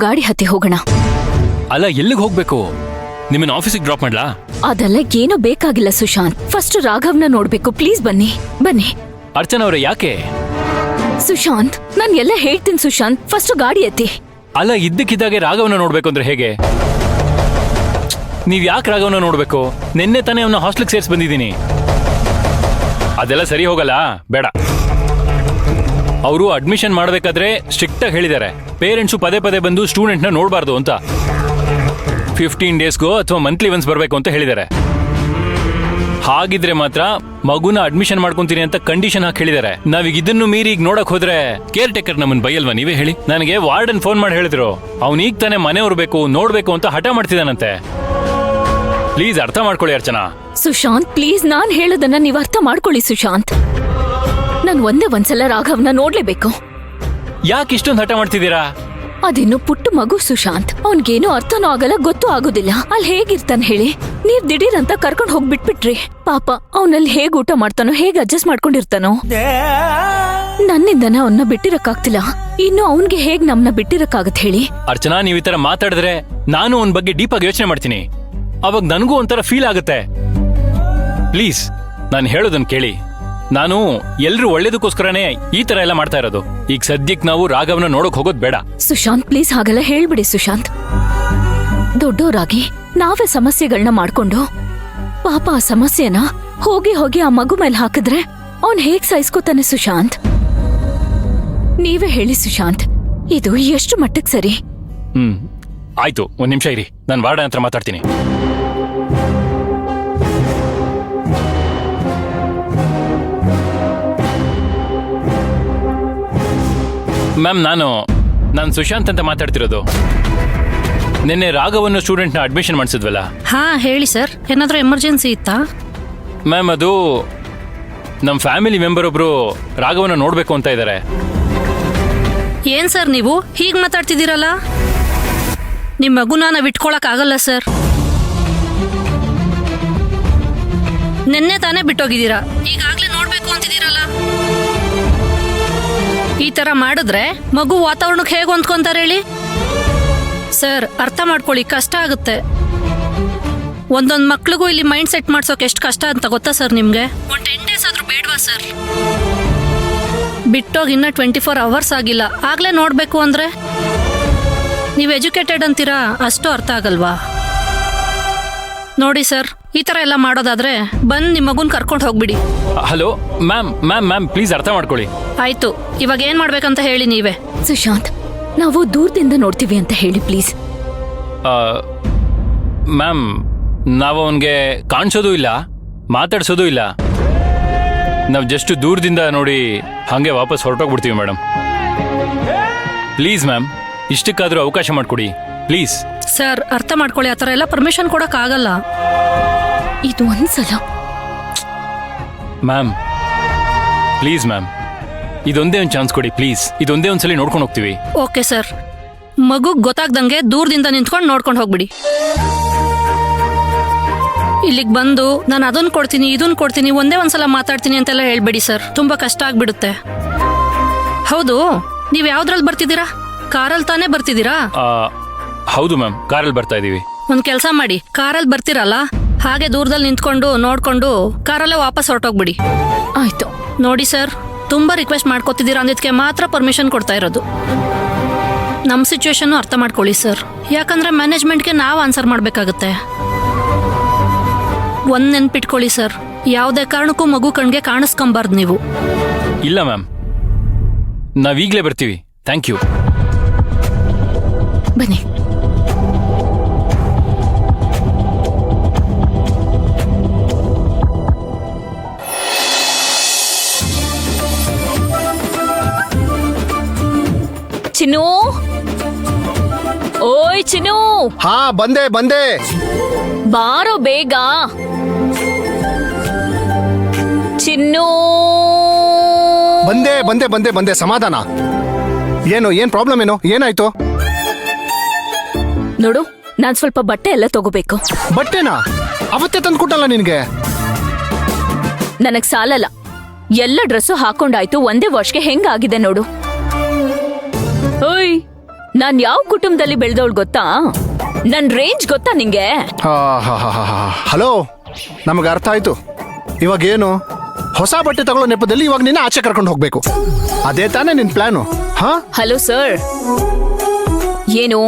ಗಾಡಿ ಹತ್ತಿ ಹೋಗೋಣ. ಅಲ್ಲ, ಎಲ್ಲಿಗೆ ಹೋಗ್ಬೇಕು? ನಿಮ್ಮನ್ನ ಆಫೀಸಿಗೆ ಡ್ರಾಪ್ ಮಾಡ್ಲಾ? ಅದೆಲ್ಲ ಏನೋ ಬೇಕಾಗಿಲ್ಲ ಸುಶಾಂತ್. ಫಸ್ಟ್ ರಾಘವ್ನ ನೋಡ್ಬೇಕು. ಪ್ಲೀಸ್ ಬನ್ನಿ ಬನ್ನಿ. ಅರ್ಚನಾ ಅವ್ರೆ, ಯಾಕೆ? ಸುಶಾಂತ್, ನಾನ್ ಎಲ್ಲ ಹೇಳ್ತೀನಿ ಸುಶಾಂತ್. ಫಸ್ಟ್ ಗಾಡಿ ಎತ್ತಿ. ಅಲ್ಲ, ಇದ್ದಕ್ಕಿದ್ದಾಗೆ ರಾಘವನ ನೋಡ್ಬೇಕು ಅಂದ್ರೆ ಹೇಗೆ? ನೀವ್ ಯಾಕೆ ರಾಘವನ ನೋಡ್ಬೇಕು? ನಿನ್ನೆ ತಾನೇ ಅವನ ಹಾಸ್ಟೆಲ್ಗೆ ಸೇರ್ಸ್ ಬಂದಿದ್ದೀನಿ. ಅದೆಲ್ಲ ಸರಿ ಹೋಗಲ್ಲ, ಬೇಡ. ಅವರು ಅಡ್ಮಿಷನ್ ಮಾಡಬೇಕಾದ್ರೆ ಸ್ಟ್ರಿಕ್ಟ್ ಆಗಿ ಹೇಳಿದ್ದಾರೆ, ಪೇರೆಂಟ್ಸು ಪದೇ ಪದೇ ಬಂದು ಸ್ಟೂಡೆಂಟ್ನ ನೋಡಬಾರ್ದು ಅಂತ. 15 ಡೇಸ್ಗೋ ಅಥವಾ ಮಂತ್ಲಿ ಒನ್ಸ್ ಬರಬೇಕು ಅಂತ ಹೇಳಿದ್ದಾರೆ. ಹಾಗಿದ್ರೆ ಮಾತ್ರ ಮಗುನ ಅಡ್ಮಿಷನ್ ಮಾಡ್ಕೊಂತೀನಿ ಅಂತ ಕಂಡೀಷನ್ ಹಾಕಿ ಹೇಳಿದ್ದಾರೆ. ನಾವೀಗ ಇದನ್ನು ಮೀರಿ ಈಗ ನೋಡಕ್ ಹೋದ್ರೆ ಕೇರ್ ಟೇಕರ್ ನಮ್ಮನ್ ಬೈಯಲ್ವಾ? ನೀವೇ ಹೇಳಿ. ನನಗೆ ವಾರ್ಡನ್ ಫೋನ್ ಮಾಡಿ ಹೇಳಿದ್ರು, ಅವ್ನು ಈಗ ತಾನೇ ಮನೆಯವ್ರು ಬೇಕು ನೋಡ್ಬೇಕು ಅಂತ ಹಠ ಮಾಡ್ತಿದ್ದಾನಂತೆ. ಪ್ಲೀಸ್ ಅರ್ಥ ಮಾಡ್ಕೊಳ್ಳಿ ಅರ್ಚನಾ. ಸುಶಾಂತ್ ಪ್ಲೀಸ್, ನಾನ್ ಹೇಳೋದನ್ನ ನೀವ್ ಅರ್ಥ ಮಾಡ್ಕೊಳ್ಳಿ ಸುಶಾಂತ್. ನಾನ್ ಒಂದ್ಸಲ ರಾಘವ್ನ ನೋಡ್ಲೇಬೇಕು. ಯಾಕೆ ಇಷ್ಟೊಂದು ಹಠ ಮಾಡ್ತಿದ್ದೀರಾ? ಅದಿನ್ನು ಪುಟ್ಟ ಮಗು ಸುಶಾಂತ್. ಅವ್ನ್ಗೇನು ಅರ್ಥನೂ ಆಗಲ್ಲ, ಗೊತ್ತೂ ಆಗೋದಿಲ್ಲ. ಅಲ್ಲಿ ಹೇಗಿರ್ತಾನೆ ಹೇಳಿ? ನೀವ್ ದಿಢೀರಂತ ಕರ್ಕೊಂಡ್ ಹೋಗ್ಬಿಟ್ಬಿಟ್ರಿ. ಪಾಪ ಅವನಲ್ಲಿ ಹೇಗ್ ಊಟ ಮಾಡ್ತಾನೋ, ಹೇಗ್ ಅಡ್ಜಸ್ಟ್ ಮಾಡ್ಕೊಂಡಿರ್ತಾನೋ. ನನ್ನಿಂದನ ಅವನ್ನ ಬಿಟ್ಟಿರಕ್ಕಾಗ್ತಿಲ್ಲ. ಇನ್ನು ಅವನ್ಗೆ ಹೇಗ್ ನಮ್ನ ಬಿಟ್ಟಿರಕ್ಕಾಗತ್ ಹೇಳಿ? ಅರ್ಚನಾ, ನೀವ್ ಈ ತರ ಮಾತಾಡಿದ್ರೆ ನಾನು ಅವನ ಬಗ್ಗೆ ಡೀಪ್ ಆಗಿ ಯೋಚನೆ ಮಾಡ್ತೀನಿ. ಅವಾಗ ನನಗೂ ಒಂಥರ ಫೀಲ್ ಆಗುತ್ತೆ. ಪ್ಲೀಸ್ ನಾನು ಹೇಳೋದನ್ನ ಕೇಳಿ. ನಾನು ಎಲ್ರು ಒಳ್ಳೇದಕ್ಕೋಸ್ಕರನೇ ಈ ತರ ಎಲ್ಲ ಮಾಡ್ತಾ ಇರೋದು. ಈಗ ಸದ್ಯಕ್ಕೆ ನಾವು ರಾಘವನ ನೋಡಕ್ ಹೋಗೋದ್ ಬೇಡ. ಸುಶಾಂತ್ ಪ್ಲೀಸ್ ಹಾಗೆಲ್ಲ ಹೇಳ್ಬಿಡಿ ಸುಶಾಂತ್. ದೊಡ್ಡೋರಾಗಿ ನಾವೇ ಸಮಸ್ಯೆಗಳನ್ನ ಮಾಡ್ಕೊಂಡು ಪಾಪ ಆ ಸಮಸ್ಯೆನ ಹೋಗಿ ಹೋಗಿ ಆ ಮಗು ಮೇಲೆ ಹಾಕಿದ್ರೆ ಅವನ್ ಹೇಗ್ ಸಹಿಸ್ಕೋತಾನೆ ಸುಶಾಂತ್? ನೀವೇ ಹೇಳಿ ಸುಶಾಂತ್, ಇದು ಎಷ್ಟು ಮಟ್ಟಕ್ಕೆ ಸರಿ? ಆಯ್ತು, ಒಂದ್ ನಿಮಿಷ ಇರಿ, ನಾನು ವಾರ್ಡನ್ ಹತ್ರ ಮಾತಾಡ್ತೀನಿ. ಮ್ಯಾಮ್, ನಾನು ಸುಶಾಂತ್ ಅಂತ ಮಾತಾಡ್ತಿರೋದು. ನಿನ್ನೆ ರಾಘವನ್ನ ಸ್ಟೂಡೆಂಟ್ನ ಅಡ್ಮಿಷನ್ ಮಾಡಿಸಿದ್ವಲ್ಲ? ಹಾ ಹೇಳಿ ಸರ್, ಏನಾದ್ರೂ ಎಮರ್ಜೆನ್ಸಿ ಇತ್ತಾ? ಮ್ಯಾಮ್, ಅದು ನಮ್ಮ ಫ್ಯಾಮಿಲಿ ಮೆಂಬರ್ ಒಬ್ರು ರಾಘವನ್ನ ನೋಡ್ಬೇಕು ಅಂತ ಇದ್ದಾರೆ. ಏನ್ ಸರ್ ನೀವು ಹೀಗ್ ಮಾತಾಡ್ತಿದ್ದೀರಲ್ಲ? ನಿಮ್ ಮಗುನ ನಾವ್ ಇಟ್ಕೊಳಕ್ ಆಗಲ್ಲ ಸರ್. ನಿನ್ನೆ ತಾನೇ ಬಿಟ್ಟೋಗಿದ್ದೀರಾ, ಈಗಾಗ್ಲೇ ನೋಡ್ಬೇಕು ಅಂತಿದ್ದೀರಲ್ಲ. ಈ ತರ ಮಾಡಿದ್ರೆ ಮಗು ವಾತಾವರಣಕ್ಕೆ ಹೇಗೆ ಹೊಂದ್ಕೊಂತಾರೆ ಹೇಳಿ? ಸರ್ ಅರ್ಥ ಮಾಡ್ಕೊಳ್ಳಿ, ಕಷ್ಟ ಆಗುತ್ತೆ. ಒಂದೊಂದು ಮಕ್ಳಿಗೂ ಇಲ್ಲಿ ಮೈಂಡ್ ಸೆಟ್ ಮಾಡ್ಸೋಕೆ ಎಷ್ಟು ಕಷ್ಟ ಅಂತ ಗೊತ್ತಾ ಸರ್ ನಿಮ್ಗೆ? ಒಂದು 10 ಡೇಸ್ ಆದ್ರೂ ಬೇಡವಾ ಸರ್? ಬಿಟ್ಟೋಗಿ ಇನ್ನ 24 ಅವರ್ಸ್ ಆಗಿಲ್ಲ, ಆಗ್ಲೇ ನೋಡ್ಬೇಕು ಅಂದ್ರೆ ನೀವು ಎಜುಕೇಟೆಡ್ ಅಂತೀರಾ, ಅಷ್ಟು ಅರ್ಥ ಆಗಲ್ವಾ? ನೋಡಿ ಸರ್, ಈ ತರ ಎಲ್ಲ ಮಾಡೋದಾದ್ರೆ ಬಂದ್ ನಿಮ್ ಮಗುನ್ ಕರ್ಕೊಂಡು ಹೋಗ್ಬಿಡಿ. ಹಲೋ ಮ್ಯಾಮ್, ಪ್ಲೀಸ್ ಅರ್ಥ ಮಾಡ್ಕೊಳ್ಳಿ. ಆಯ್ತು, ಇವಾಗ ಏನ್ ಮಾಡ್ಬೇಕಂತ ಹೇಳಿ ನೀವೇ. ಸುಶಾಂತ್, ನಾವು ದೂರದಿಂದ ನೋಡ್ತೀವಿ ಅಂತ ಹೇಳಿ ಪ್ಲೀಸ್. ಮ್ಯಾಮ್, ನಾವು ಅವನ್ಗೆ ಕಾಣಿಸೋದು ಇಲ್ಲ, ಮಾತಾಡ್ಸೋದು ಇಲ್ಲ. ನಾವು ಜಸ್ಟ್ ದೂರದಿಂದ ನೋಡಿ ಹಾಗೆ ವಾಪಸ್ ಹೊರಟೋಗ್ಬಿಡ್ತೀವಿ ಮೇಡಮ್. ಪ್ಲೀಸ್ ಮ್ಯಾಮ್, ಇಷ್ಟಕ್ಕಾದ್ರೂ ಅವಕಾಶ ಮಾಡ್ಕೊಡಿ ಪ್ಲೀಸ್. ಸರ್ ಅರ್ಥ ಮಾಡ್ಕೊಳ್ಳಿ, ಆ ಥರ ಎಲ್ಲ ಪರ್ಮಿಷನ್ ಕೊಡಕ್ ಆಗಲ್ಲ. ಇದು ಒಂದ್ಸಲ ಮ್ಯಾಮ್, ಪ್ಲೀಸ್ ಮ್ಯಾಮ್, ಇದೊಂದೇ ಒಂದು ಚಾನ್ಸ್ ಕೊಡಿ ಪ್ಲೀಸ್. ಇದೊಂದೇ ಒಂದ್ಸಲಿ ನೋಡ್ಕೊಂಡು ಹೋಗ್ತೀವಿ. ಓಕೆ ಸರ್, ಮಗು ಗೊತ್ತಾಗ್ದಂಗೆ ದೂರದಿಂದ ನಿಂತ್ಕೊಂಡು ನೋಡ್ಕೊಂಡು ಹೋಗ್ಬಿಡಿ. ಇಲ್ಲಿಗೆ ಬಂದು ನಾನು ಅದನ್ನ ಕೊಡ್ತೀನಿ ಇದನ್ನ ಕೊಡ್ತೀನಿ ಒಂದೇ ಒಂದ್ಸಲ ಮಾತಾಡ್ತೀನಿ ಅಂತೆಲ್ಲ ಹೇಳ್ಬೇಡಿ ಸರ್, ತುಂಬಾ ಕಷ್ಟ ಆಗ್ಬಿಡುತ್ತೆ. ಹೌದು, ನೀವ್ ಯಾವ್ದ್ರಲ್ಲಿ ಬರ್ತಿದ್ದೀರಾ? ಕಾರಲ್ಲಿ ತಾನೇ ಬರ್ತಿದ್ದೀರಾ? ಹೌದು ಮ್ಯಾಮ್, ಕಾರಲ್ಲಿ ಬರ್ತಾ ಇದೀವಿ. ಒಂದ್ ಕೆಲ್ಸ ಮಾಡಿ, ಕಾರಲ್ಲಿ ಬರ್ತಿರಲ್ಲ ಹಾಗೆ ದೂರದಲ್ಲಿ ನಿಂತ್ಕೊಂಡು ನೋಡ್ಕೊಂಡು ಕಾರಲ್ಲೇ ವಾಪಸ್ ಹೊರಟೋಗ್ಬಿಡಿ. ಆಯ್ತು. ನೋಡಿ ಸರ್, ತುಂಬಾ ರಿಕ್ವೆಸ್ಟ್ ಮಾಡ್ಕೊತಿದ್ದೀರಾ ಅಂದಿದ್ಕೆ ಮಾತ್ರ ಪರ್ಮಿಷನ್ ಕೊಡ್ತಾ ಇರೋದು. ನಮ್ಮ ಸಿಚುವೇಶನ್ ಅರ್ಥ ಮಾಡ್ಕೊಳ್ಳಿ ಸರ್, ಯಾಕಂದ್ರೆ ಮ್ಯಾನೇಜ್ಮೆಂಟ್ಗೆ ನಾವು ಆನ್ಸರ್ ಮಾಡ್ಬೇಕಾಗತ್ತೆ. ಒಂದ್ ನೆನ್ಪಿಟ್ಕೊಳ್ಳಿ ಸರ್, ಯಾವುದೇ ಕಾರಣಕ್ಕೂ ಮಗು ಕಣ್ಗೆ ಕಾಣಿಸ್ಕೊಂಬಾರ್ದು ನೀವು. ಇಲ್ಲ ಮ್ಯಾಮ್, ನಾವೀಗ್ಲೇ ಬರ್ತೀವಿ. Thank you. ಬನ್ನಿ. ಚಿನ್ನು, ಓಯ್ ಚಿನ್ನು. ಹಾ, ಬಂದೆ. ಬಾರೋ ಬೇಗ. ಚಿನ್ನು, ಬಂದೆ. ಸಮಾಧಾನ. ಏನ್ ಪ್ರಾಬ್ಲಮ್ ಏನು? ಏನಾಯ್ತು? ನೋಡು, ನಾನ್ ಸ್ವಲ್ಪ ಬಟ್ಟೆ ಎಲ್ಲ ತಗೋಬೇಕು. ಬಟ್ಟೆನಾ? ಅವತ್ತೇ ತಂದ್ಕೊಟ್ಟಲ್ಲ ನಿನ್ಗೆ. ನನಗ್ ಸಾಲಲ್ಲ. ಎಲ್ಲ ಡ್ರೆಸ್ಸು ಹಾಕೊಂಡಾಯ್ತು, ಒಂದೇ ವಾಶ್ಗೆ ಹೆಂಗಾಗಿದೆ ನೋಡು. ಓಯ್, ನಾನ್ ಯಾವ ಕುಟುಂಬದಲ್ಲಿ ಬೆಳೆದವಳು ಗೊತ್ತಾ? ನನ್ ರೇಂಜ್ ಗೊತ್ತಾ ನಿಂಗೆ? ಹಲೋ, ನಮಗೆ ಅರ್ಥ ಆಯ್ತು. ಇವಾಗ ಏನು ಹೊಸ ಬಟ್ಟೆ ತಗೊಳ್ಳೋ ನೆಪದಲ್ಲಿ ಇವಾಗ ನಿನ್ನ ಆಚೆ ಕರ್ಕೊಂಡು ಹೋಗ್ಬೇಕು, ಅದೇ ತಾನೇ ನಿನ್ ಪ್ಲಾನು? ಹಾ ಹಲೋ ಸರ್, ಏನು